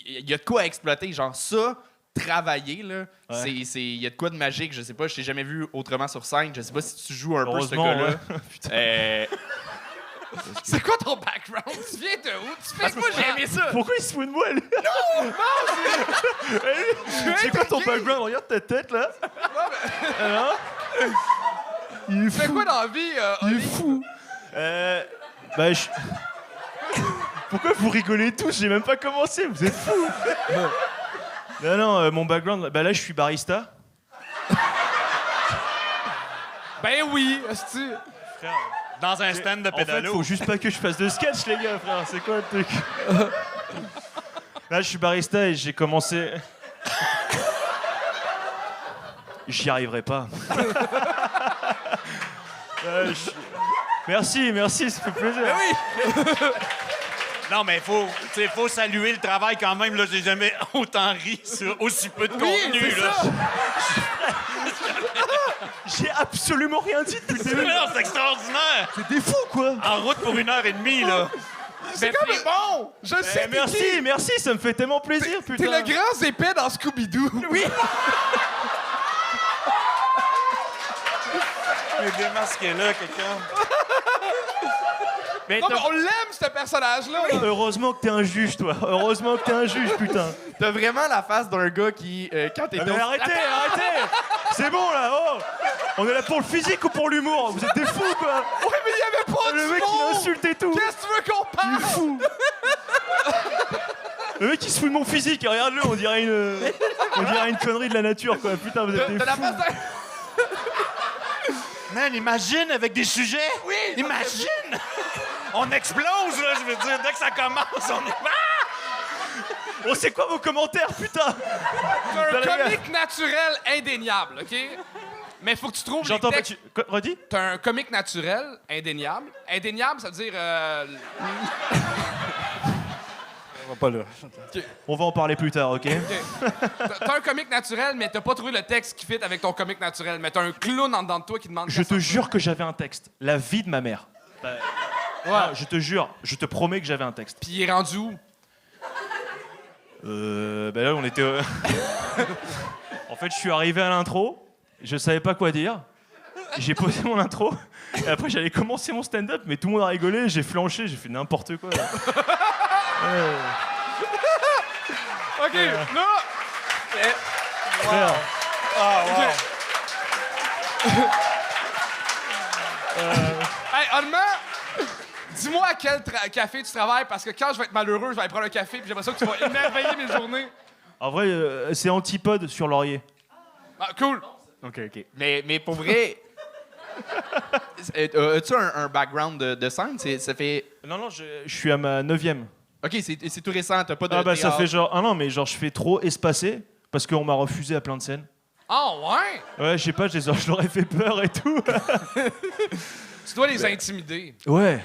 il y a de quoi à exploiter. Genre ça, travailler, là, il y a de quoi de magique. Je sais pas, je t'ai jamais vu autrement sur scène. Je sais pas si tu joues un peu ce gars-là. Ouais. C'est quoi ton background? Tu viens de où? Tu fais quoi? J'ai aimé ça. Pourquoi il se fout de moi, lui? Non, c'est quoi ton background? Regarde ta tête, là. Alors? Il est Tu fais quoi dans la vie, Il est fou. Pourquoi vous rigolez tous? J'ai même pas commencé, vous êtes fous. Non, mon background, là, je suis barista. Ben oui, esti. Frère, Dans un stand de en fait, pédalo. faut juste pas que je fasse de sketch, les gars, frère. C'est quoi le truc? Là, je suis barista et j'ai commencé... J'y arriverai pas. Merci, ça fait plaisir. Non, mais faut saluer le travail quand même. Là, j'ai jamais autant ri sur aussi peu de contenu. c'est Là. ça. J'ai absolument rien dit depuis le début. Non, c'est extraordinaire. C'était fou, quoi. En route pour 1h30, là. C'est bon! Je sais Merci, ça me fait tellement plaisir, T'es putain. le grand épais dans Scooby-Doo. Oui! Mais démasqué là, quelqu'un. Mais Non, mais on l'aime, ce personnage-là. heureusement que t'es un juge, toi. Heureusement que t'es un juge, putain. T'as vraiment la face d'un gars qui, quand t'étais... Mais arrêtez! C'est bon, là, oh! On est là pour le physique ou pour l'humour? Vous êtes des fous, quoi! Ouais, mais il y avait pas Le de mec, il insulte et tout! Qu'est-ce que tu veux qu'on Il est parle? fou! Le mec, il se fout de mon physique, regarde-le, on dirait une connerie de la nature, quoi. Putain, vous êtes des De la fous! face d'un... Man, imagine avec des sujets. Oui! Imagine! On explose, là, je veux dire. Dès que ça commence, on est... Oh, c'est quoi vos commentaires, putain? T'as un comique naturel indéniable, OK? Mais faut que tu trouves J'entends les pas. textes... Redis? T'as un comique naturel indéniable. Indéniable, ça veut dire... pas là. On va en parler plus tard, OK? T'as un comique naturel, mais t'as pas trouvé le texte qui fit avec ton comique naturel. Mais t'as un clown en dedans de toi qui demande... Je te jure que j'avais un texte. La vie de ma mère. Non, je te jure, je te promets que j'avais un texte. Puis il est rendu où? Ben là, on était... En fait, je suis arrivé à l'intro, je savais pas quoi dire. J'ai posé mon intro, et après j'allais commencer mon stand-up, mais tout le monde a rigolé, j'ai flanché, j'ai fait n'importe quoi. Là. OK, là... Frère, Hey, honnêtement, dis-moi à quel café tu travailles, parce que quand je vais être malheureux, je vais aller prendre un café, puis j'ai l'impression que tu vas émerveiller mes journées. en vrai, c'est Antipode sur Laurier. Ah, cool. OK. Mais pour vrai, as-tu un background de scène? Ça fait... Non, je suis à ma 9e. OK, c'est tout récent, t'as pas de Ah bah ça théâtre. fait genre 1 an, mais genre je fais trop espacé, parce qu'on m'a refusé à plein de scènes. Ah, ouais? Ouais, je sais pas, je leur ai fait peur et tout. Tu dois les intimider. Ouais.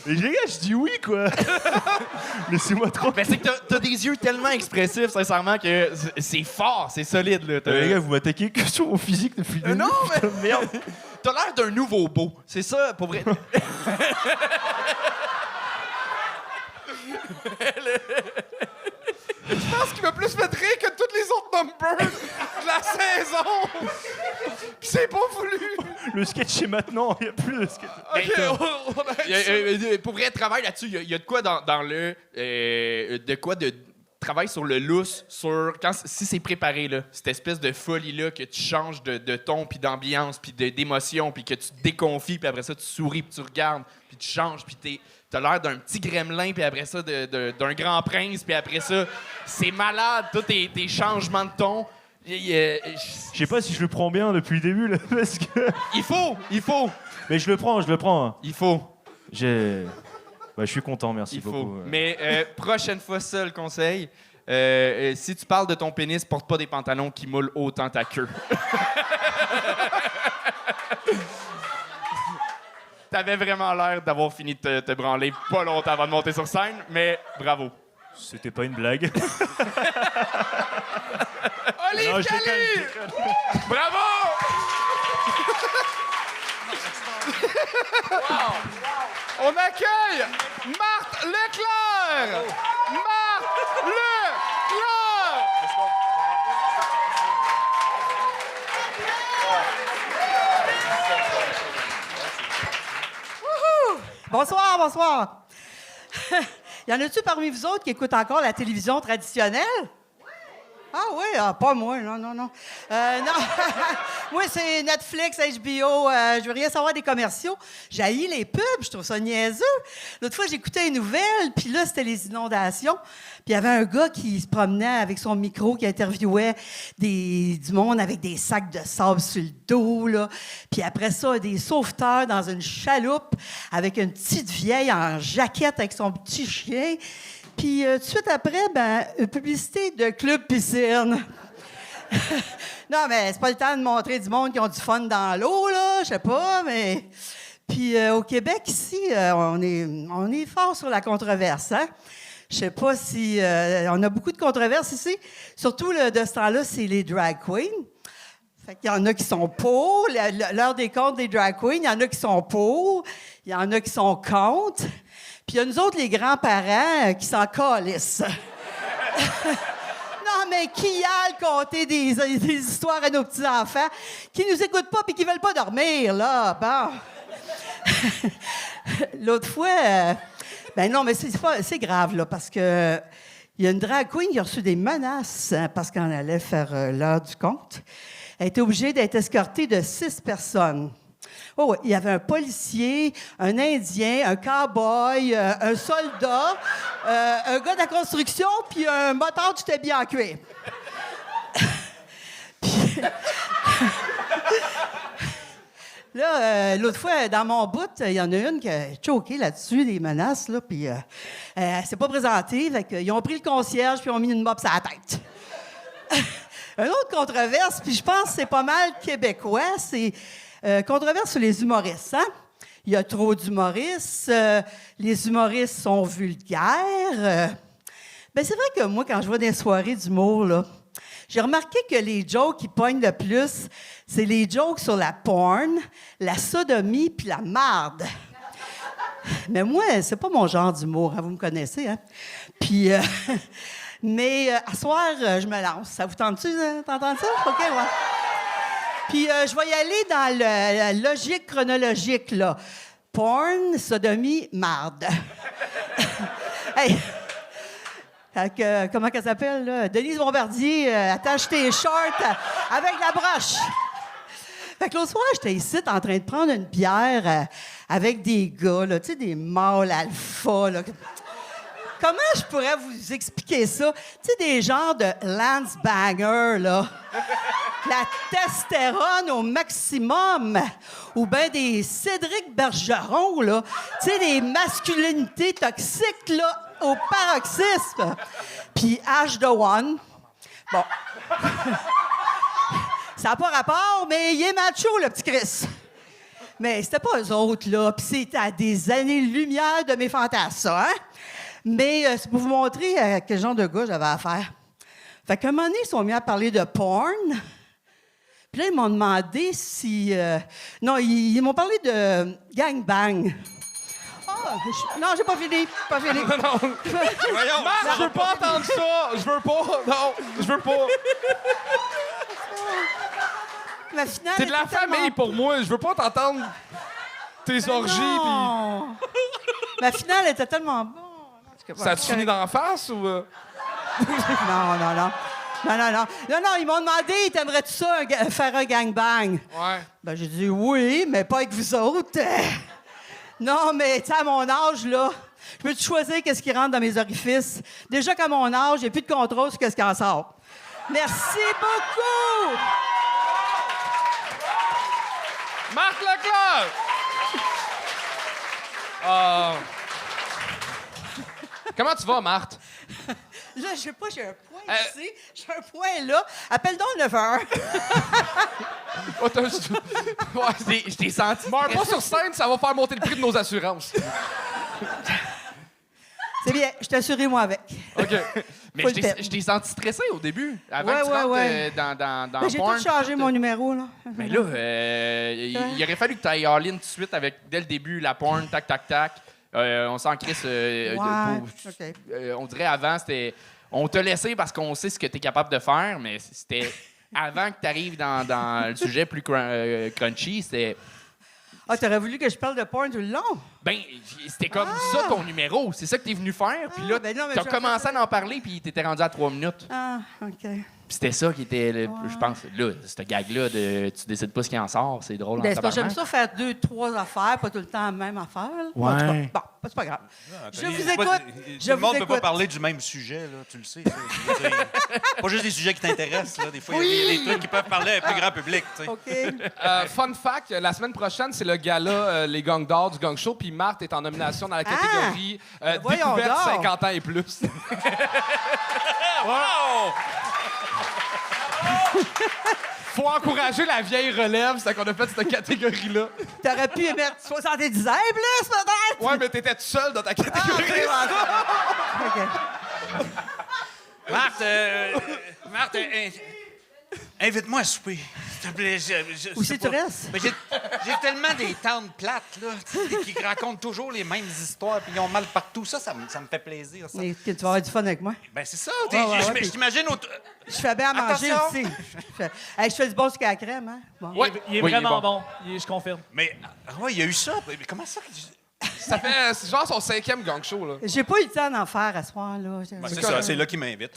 Et les gars, je dis oui, quoi. Laissez-moi trop. Ben, c'est que t'as des yeux tellement expressifs, sincèrement, que c'est fort, c'est solide, là. Les gars, vous m'attaquez que sur mon physique depuis le début. non, mais... Putain, merde. T'as l'air d'un nouveau beau. C'est ça, pour vrai. Je pense qu'il va plus mettre rire que tous les autres numbers de la saison. Puis c'est pas voulu. Le sketch est maintenant, il n'y a plus de sketch. OK, on a... Pour vrai, travail là-dessus. Il y a de quoi dans le... de quoi de travail sur le lousse, sur... Si c'est préparé, là, cette espèce de folie-là, que tu changes de ton, puis d'ambiance, puis d'émotion, puis que tu te déconfies, puis après ça, tu souris, puis tu regardes, puis tu changes, puis t'as l'air d'un petit gremlin, puis après ça, d'un grand prince, puis après ça, c'est malade, tous tes changements de ton. Je sais pas si je le prends bien depuis le début, là, parce que... Il faut. Mais je le prends. Il faut. Je suis content, merci Il faut. beaucoup. Mais prochaine fois, ça, le conseil, si tu parles de ton pénis, porte pas des pantalons qui moulent autant ta queue. T'avais vraiment l'air d'avoir fini de te branler pas longtemps avant de monter sur scène, mais bravo. C'était pas une blague. Olive Non, je Cali! déconne. Bravo! On accueille Marthe Leclerc! Marthe Leclerc! Bonsoir. Y en a-tu parmi vous autres qui écoutent encore la télévision traditionnelle? Ah oui, pas moi, non. Non. Moi, c'est Netflix, HBO, je veux rien savoir des commerciaux. J'haïs les pubs, je trouve ça niaiseux. L'autre fois, j'écoutais une nouvelle, puis là, c'était les inondations. Puis il y avait un gars qui se promenait avec son micro, qui interviewait du monde avec des sacs de sable sur le dos, là. Puis après ça, des sauveteurs dans une chaloupe avec une petite vieille en jaquette avec son petit chien. Puis tout de suite après, une publicité de Club Piscine. Non, mais c'est pas le temps de montrer du monde qui ont du fun dans l'eau, là, je sais pas, mais... Puis au Québec, ici, on est fort sur la controverse, hein? Je sais pas si... on a beaucoup de controverses ici. Surtout, de ce temps-là, c'est les drag queens. Fait qu'il y en a qui sont pour, l'heure des comptes des drag queens, il y en a qui sont pour, il y en a qui sont contre. Puis il y a nous autres, les grands-parents, qui s'en calissent. Non, mais qui a le compter des histoires à nos petits-enfants, qui nous écoutent pas puis qui veulent pas dormir, là. Bon. L'autre fois... non, mais c'est grave, là, parce que il y a une drag queen qui a reçu des menaces parce qu'elle allait faire l'heure du compte. Elle était obligée d'être escortée de 6 personnes. Oh, oui, il y avait un policier, un Indien, un cow-boy, un soldat, un gars de la construction, puis un motard du tablier en cuir. Puis... Là, l'autre fois, dans mon bout, il y en a une qui a choqué là-dessus, des menaces, là, puis elle s'est pas présentée. Fait qu'ils ont pris le concierge, puis ils ont mis une mop sur la tête. Une autre controverse, puis je pense que c'est pas mal québécois, c'est controverse sur les humoristes, hein? il y a trop d'humoristes, les humoristes sont vulgaires. Ben c'est vrai que moi, quand je vois des soirées d'humour, là, j'ai remarqué que les jokes qui pognent le plus, c'est les jokes sur la porn, la sodomie puis la marde. Mais moi, c'est pas mon genre d'humour, hein, vous me connaissez, hein? Puis, mais à soir, je me lance. Ça vous tente-tu d'entendre ça? OK, ouais. Puis, je vais y aller dans la logique chronologique, là. Porn, sodomie, marde. Hey! Comment qu'elle s'appelle, là? Denise Bombardier, attache tes shorts avec la broche. Fait que l'autre soir, j'étais ici en train de prendre une bière avec des gars, là, tu sais, des mâles alpha, là. Comment je pourrais vous expliquer ça? Tu sais, des genres de Lance Banger, là. La testostérone au maximum. Ou bien des Cédric Bergeron, là. Tu sais, des masculinités toxiques, là, au paroxysme. Puis H de One. Bon. Ça n'a pas rapport, mais il est macho, le petit Chris. Mais c'était pas eux autres, là. Puis c'était à des années-lumière de mes fantasmes, ça, hein? Mais c'est pour vous montrer à quel genre de gars j'avais affaire. Fait qu'à un moment donné, ils sont mis à parler de porn. Puis là, ils m'ont demandé si... Non, ils m'ont parlé de gangbang. Non, j'ai pas fini. Pas fini. Voyons, Marc, je veux pas entendre ça. Je veux pas. Non, je veux pas. La finale T'es de la était tellement- famille pour moi. Je veux pas t'entendre tes orgies. Non. La finale était tellement bonne. Pis ça te finit d'en face ou. Non, ils m'ont demandé, t'aimerais-tu ça, faire un gangbang? Ouais. Ben, j'ai dit oui, mais pas avec vous autres. Non, mais tu sais, à mon âge, là, je peux choisir qu'est-ce qui rentre dans mes orifices. Déjà qu'à mon âge, j'ai plus de contrôle sur qu'est-ce qui en sort. Merci beaucoup! Marc Leclerc! Comment tu vas, Marthe? Là, je sais pas, j'ai un point ici, j'ai un point là. Appelle donc le 9h. Je t'ai senti. Meurs pas sur scène, ça va faire monter le prix de nos assurances. C'est bien, je t'ai assuré, moi, avec. OK. Mais Faut je le t'ai- faire. je t'ai senti stressé au début. Avant Ouais, que tu ouais, rentres ouais. dans Ben, j'ai porn, tout changé, mon numéro, là. Mais là, il aurait fallu que tu ailles all-in tout de suite avec, dès le début, la porn, tac, tac, tac. On s'en crisse. OK. On dirait avant, c'était. On t'a laissé parce qu'on sait ce que tu es capable de faire, mais c'était avant que tu arrives dans le sujet plus crunchy. C'était. Ah, t'aurais voulu que je parle de porn tout le long? Ben, c'était comme ça ton numéro. C'est ça que tu es venu faire. Puis là, ben non, mais tu as je- commencé à en parler, puis tu étais rendu à 3 minutes. Ah, OK. Puis c'était ça qui était, je pense, là, cette gag-là de tu décides pas ce qui en sort, c'est drôle en Ben, c'est parce que j'aime tabarnak. ça faire 2, 3 affaires, pas tout le temps la même affaire. là. Ouais. En tout cas, bon, c'est pas grave. Je vous écoute. Tout le monde ne peut pas parler du même sujet, là, tu le sais. Ça. Je veux dire, pas juste des sujets qui t'intéressent. Là. Des fois, il y a des trucs qui peuvent parler à un plus grand public. Tu sais. OK. Fun fact, la semaine prochaine, c'est le gala Les Gangs d'or du Gang Show, puis Marthe est en nomination dans la catégorie voyons découverte donc. 50 ans et plus. Faut encourager la vieille relève, c'est qu'on a fait cette catégorie-là. T'aurais pu mettre 70 ans plus, peut-être? Ouais, mais t'étais tout seul dans ta Ah, catégorie. OK. Marthe, invite-moi à souper, s'il te plaît. Où c'est que tu restes? Mais j'ai tellement des tantes plates, là, tu sais, qui racontent toujours les mêmes histoires, puis ils ont mal partout. Ça me fait plaisir, ça. Mais tu vas avoir du fun avec moi. Ben, c'est ça. Ouais, Je t'imagine au... Je fais bien à manger Attention. aussi. Je fais du bon sucre à la crème, hein? Bon. Ouais. Il est Oui, vraiment il est bon. Je confirme. Mais, ouais, il y a eu ça. Mais comment ça? Ça fait c'est genre son 5e Gang Show, là. J'ai pas eu le temps d'en faire à ce soir, là. Ben, c'est ça, c'est là qu'il m'invite.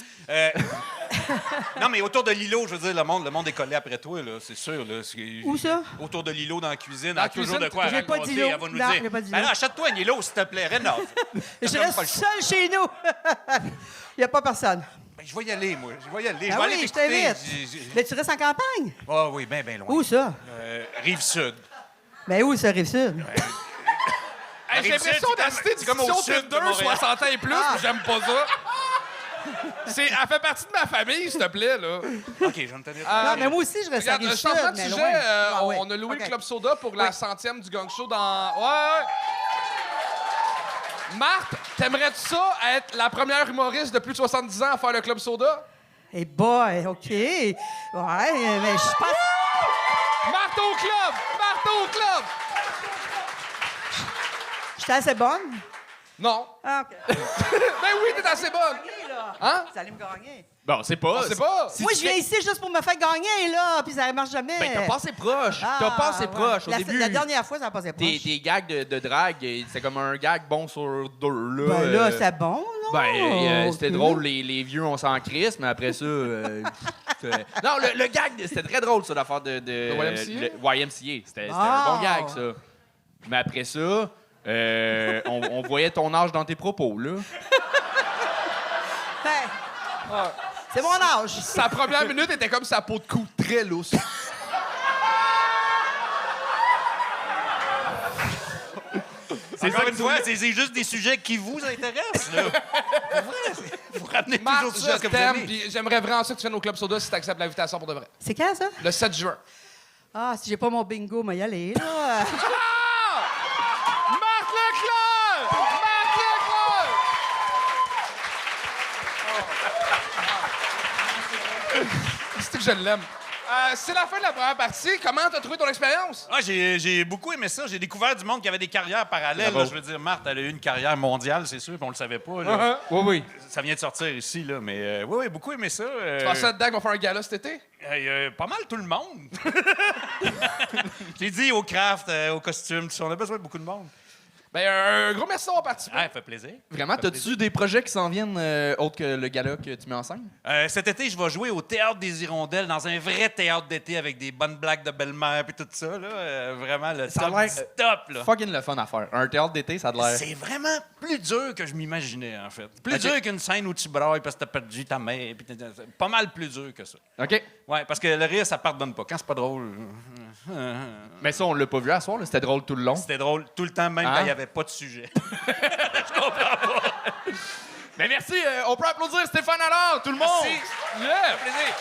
Non, mais autour de l'îlot, je veux dire, le monde est collé après toi, là, c'est sûr. Là. Où ça? Autour de l'îlot dans la cuisine. Dans la elle a toujours cuisine, de quoi j'ai pas raconter. d'îlot. Elle va nous Non, dire. j'ai pas d'îlot. Ben non, achète-toi un îlot, s'il te plaît, rénove. Je T'as même pas reste le choix. seul chez nous. Il n'y a pas personne. Ben, je vais y aller, moi. Je vais y aller. Ah je vais aller oui, je t'écouter. t'invite. Mais tu restes en campagne? Ah oui, bien loin. Où ça? Rive-Sud. Ben où, ça, Rive-Sud? Hey, j'ai Rive-Sud, l'impression c'est d'assister comme au discussion sud de Tinder Montréal. 60 ans et plus, mais j'aime pas ça. Elle fait partie de ma famille, s'il te plaît, là. OK, je vais me tenir. Non, mais moi aussi, je reste à Regarde, Rive-Sud, changement de mais sujet, loin. Ah ouais. on a loué OK. le Club Soda pour la 100e du Gang Show dans... Ouais. Marthe, t'aimerais-tu ça être la première humoriste de plus de 70 ans à faire le Club Soda? Eh boy, OK. Ouais, mais je pense... Marthe au club! Marthe au club! J'étais assez bonne. Non. Ah, OK. Ben oui, t'es assez bonne. Là. Hein? Vous allez me gagner. Bon, c'est pas. On sait pas. Moi, je viens ici juste pour me faire gagner, là, puis ça marche jamais. Ben, t'as passé proche. Ah, T'as passé ouais. proche au début. La dernière fois, ça a passé proche. Tes gags de drague, c'est comme un gag bon sur deux. Là, Ben là, c'est bon, non? Ben, c'était Ok. drôle, les vieux, on s'en crisse, mais après ça. Non, le gag, c'était très drôle, ça, l'affaire de YMCA? le YMCA. C'était Ah. un bon gag, ça. Mais après ça, on voyait ton âge dans tes propos, là. Ben, c'est mon âge. Sa première minute était comme sa peau de cou très lousse. Encore une fois, c'est juste des sujets qui vous intéressent, là. C'est vrai, vous ramenez Marthe, toujours ça à ce que je vous t'aime, aimez. puis j'aimerais vraiment ça que tu viennes au Club Soda si t'acceptes l'invitation pour de vrai. C'est quand, ça? Le 7 juin. Ah, si j'ai pas mon bingo, moi y aller, là. Marthe Leclerc! Marthe Leclerc! C'est que je l'aime. C'est la fin de la première partie. Comment t'as trouvé ton expérience? Ah, j'ai beaucoup aimé ça. J'ai découvert du monde qui avait des carrières parallèles. là. Je veux dire, Marthe, elle a eu une carrière mondiale, c'est sûr, puis on le savait pas. Là. Oui, oui. Ça vient de sortir ici, là, mais oui, beaucoup aimé ça. Tu penses à dedans qu'on va faire un gala cet été? Pas mal tout le monde. J'ai dit au craft, au costume, tout ça, on a besoin de beaucoup de monde. Ben, un gros merci d'avoir participé. Ah, ça fait plaisir. Vraiment, t'as-tu des projets qui s'en viennent autres que le gala que tu mets en scène? Cet été, je vais jouer au Théâtre des Hirondelles, dans un vrai théâtre d'été avec des bonnes blagues de belle-mère puis tout ça. Là. Vraiment, le Ça a top l'air du top. Là. fucking le fun à faire. Un théâtre d'été, ça a l'air. C'est vraiment plus dur que je m'imaginais, en fait. Plus Ok. dur qu'une scène où tu brailles parce que t'as perdu ta mère. Puis c'est pas mal plus dur que ça. OK. Ouais, parce que le rire, ça pardonne pas. Quand c'est pas drôle, Mais ça, on l'a pas vu à soir, là. C'était drôle tout le long. c'était drôle tout le temps, même Hein? quand il n'y avait pas de sujet. Mais merci, on peut applaudir Stéphane alors, tout le monde! Merci. Yeah. plaisir.